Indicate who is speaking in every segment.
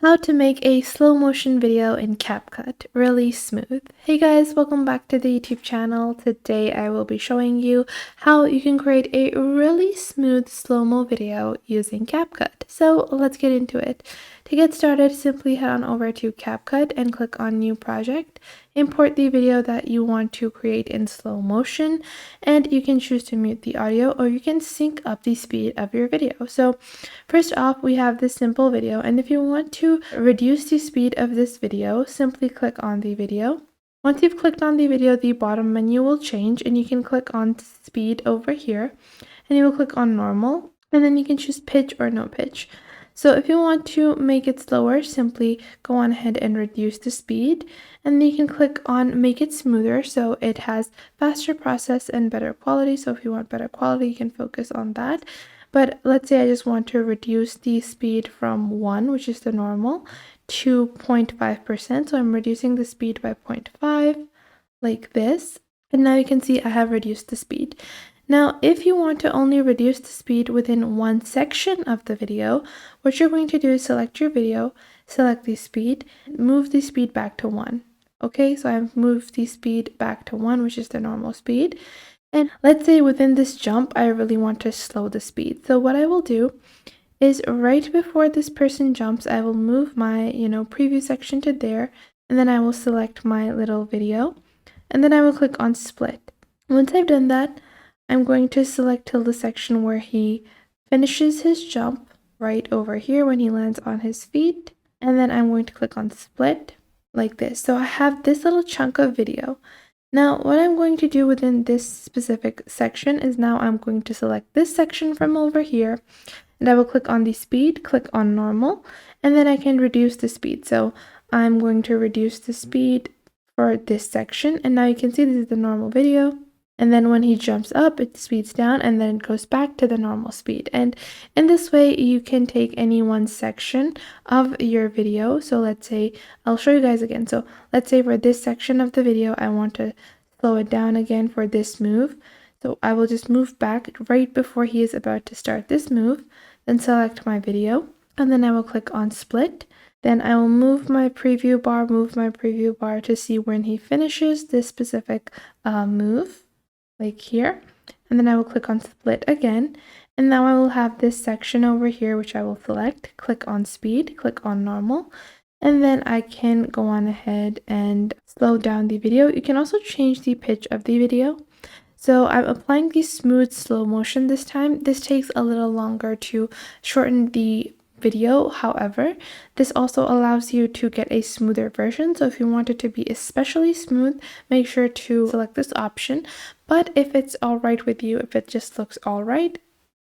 Speaker 1: How to make a slow motion video in CapCut really smooth. Hey guys, welcome back to the YouTube channel. Today I will be showing you how you can create a really smooth slow-mo video using CapCut. So let's get into it. To get started, simply head on over to CapCut and click on New Project. Import the video that you want to create in slow motion, and you can choose to mute the audio or you can sync up the speed of your video. So first off, we have this simple video, and if you want to reduce the speed of this video, simply click on the video. Once you've clicked on the video, the bottom menu will change and you can click on speed over here and you will click on normal, and then you can choose pitch or no pitch. So if you want to make it slower, simply go on ahead and reduce the speed, and then you can click on make it smoother so it has faster process and better quality. So if you want better quality, you can focus on that. But let's say I just want to reduce the speed from 1, which is the normal, to 0.5%. So I'm reducing the speed by 0.5 like this. And now you can see I have reduced the speed. Now, if you want to only reduce the speed within one section of the video, what you're going to do is select your video, select the speed, move the speed back to 1. Okay, so I've moved the speed back to 1, which is the normal speed. And let's say within this jump, I really want to slow the speed. So what I will do is right before this person jumps, I will move my, preview section to there, and then I will select my little video, and then I will click on split. Once I've done that, I'm going to select till the section where he finishes his jump right over here when he lands on his feet. And then I'm going to click on split like this. So I have this little chunk of video. Now, what I'm going to do within this specific section is now I'm going to select this section from over here, and I will click on the speed, click on normal, and then I can reduce the speed. So I'm going to reduce the speed for this section, and now you can see this is the normal video. And then when he jumps up, it speeds down and then it goes back to the normal speed. And in this way, you can take any one section of your video. So let's say, I'll show you guys again. So let's say for this section of the video, I want to slow it down again for this move. So I will just move back right before he is about to start this move, then select my video, and then I will click on split. Then I will move my preview bar to see when he finishes this specific move. Like here, and then I will click on split again, and now I will have this section over here which I will select, click on speed, click on normal, and then I can go on ahead and slow down the video. You can also change the pitch of the video. So I'm applying the smooth slow motion this time. This takes a little longer to shorten the video. However, this also allows you to get a smoother version. So if you want it to be especially smooth, make sure to select this option. But if it's all right with you, if it just looks all right,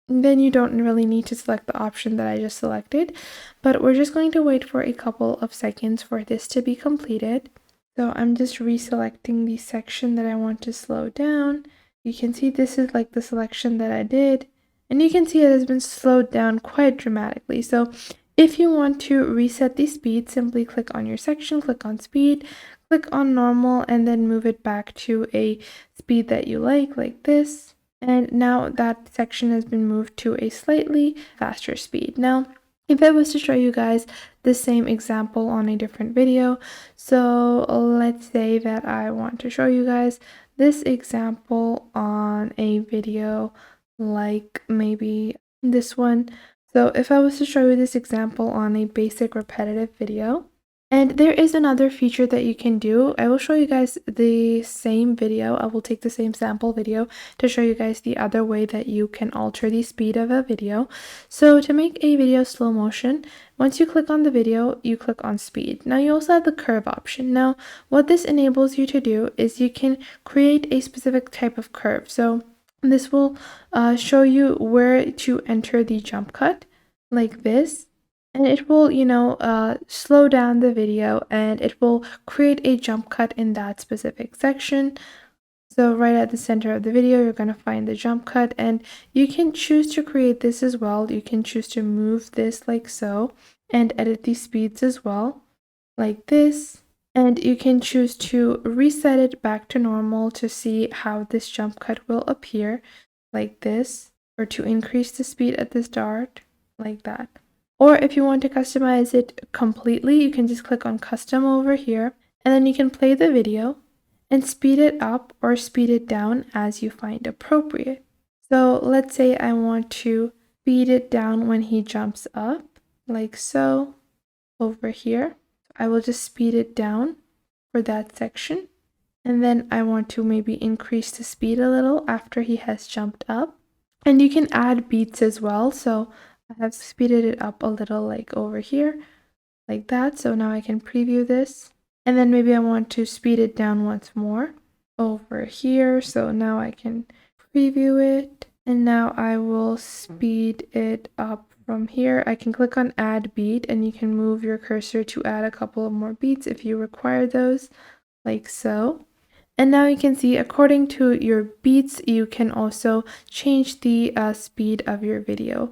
Speaker 1: then you don't really need to select the option that I just selected. But we're just going to wait for a couple of seconds for this to be completed. So I'm just reselecting the section that I want to slow down. You can see this is like the selection that I did. And you can see it has been slowed down quite dramatically. So if you want to reset the speed, simply click on your section, click on speed, click on normal, and then move it back to a speed that you like this. And now that section has been moved to a slightly faster speed. Now, if I was to show you guys the same example on a different video, so let's say that I want to show you guys this example on a video like maybe this one. So if I was to show you this example on a basic repetitive video, and there is another feature that you can do. I will show you guys the same video. I will take the same sample video to show you guys the other way that you can alter the speed of a video. So to make a video slow motion, once you click on the video, you click on speed. Now you also have the curve option. Now what this enables you to do is you can create a specific type of curve. So this will show you where to enter the jump cut like this, and it will slow down the video and it will create a jump cut in that specific section. So right at the center of the video, you're going to find the jump cut, and you can choose to create this as well. You can choose to move this like so and edit the speeds as well like this. And you can choose to reset it back to normal to see how this jump cut will appear like this, or to increase the speed at the start like that. Or if you want to customize it completely, you can just click on custom over here, and then you can play the video and speed it up or speed it down as you find appropriate. So let's say I want to speed it down when he jumps up, like so, over here. I will just speed it down for that section. And then I want to maybe increase the speed a little after he has jumped up. And you can add beats as well. So I have speeded it up a little, like over here, like that. So now I can preview this. And then maybe I want to speed it down once more over here. So now I can preview it. And now I will speed it up from here. I can click on add beat, and you can move your cursor to add a couple of more beats if you require those, like so. And now you can see, according to your beats, you can also change the speed of your video.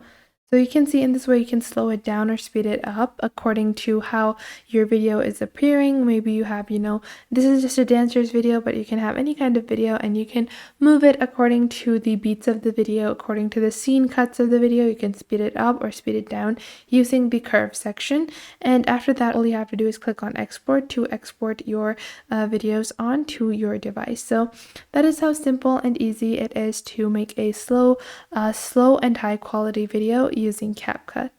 Speaker 1: So you can see in this way you can slow it down or speed it up according to how your video is appearing. Maybe you have, this is just a dancer's video, but you can have any kind of video and you can move it according to the beats of the video, according to the scene cuts of the video. You can speed it up or speed it down using the curve section. And after that, all you have to do is click on export to export your videos onto your device. So that is how simple and easy it is to make a slow and high quality video using CapCut.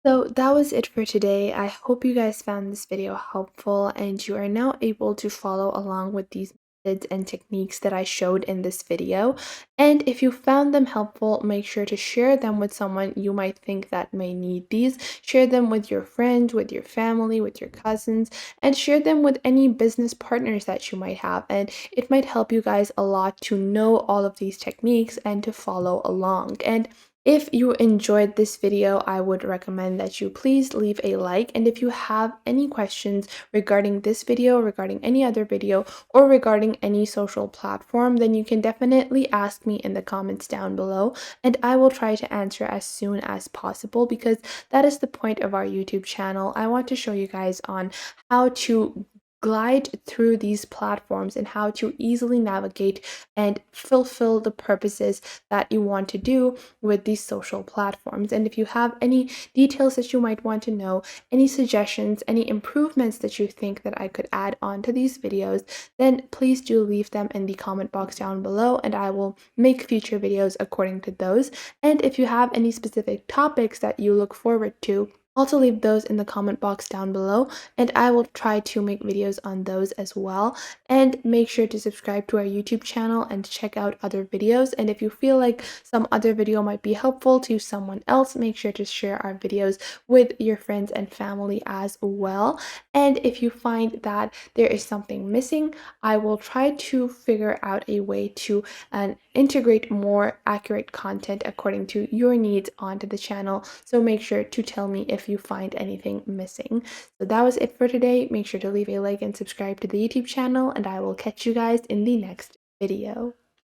Speaker 1: So that was it for today. I hope you guys found this video helpful and you are now able to follow along with these methods and techniques that I showed in this video. And if you found them helpful, make sure to share them with someone you might think that may need these. Share them with your friends, with your family, with your cousins, and share them with any business partners that you might have. And it might help you guys a lot to know all of these techniques and to follow along. And if you enjoyed this video, I would recommend that you please leave a like. And if you have any questions regarding this video, regarding any other video, or regarding any social platform, then you can definitely ask me in the comments down below, and I will try to answer as soon as possible, because that is the point of our YouTube channel. I want to show you guys on how to glide through these platforms and how to easily navigate and fulfill the purposes that you want to do with these social platforms. And if you have any details that you might want to know, any suggestions, any improvements that you think that I could add on to these videos, then please do leave them in the comment box down below, and I will make future videos according to those. And if you have any specific topics that you look forward to, also leave those in the comment box down below, and I will try to make videos on those as well. And make sure to subscribe to our YouTube channel and check out other videos. And if you feel like some other video might be helpful to someone else, make sure to share our videos with your friends and family as well. And if you find that there is something missing, I will try to figure out a way to integrate more accurate content according to your needs onto the channel. So make sure to tell me if you find anything missing. So that was it for today. Make sure to leave a like and subscribe to the YouTube channel, and I will catch you guys in the next video.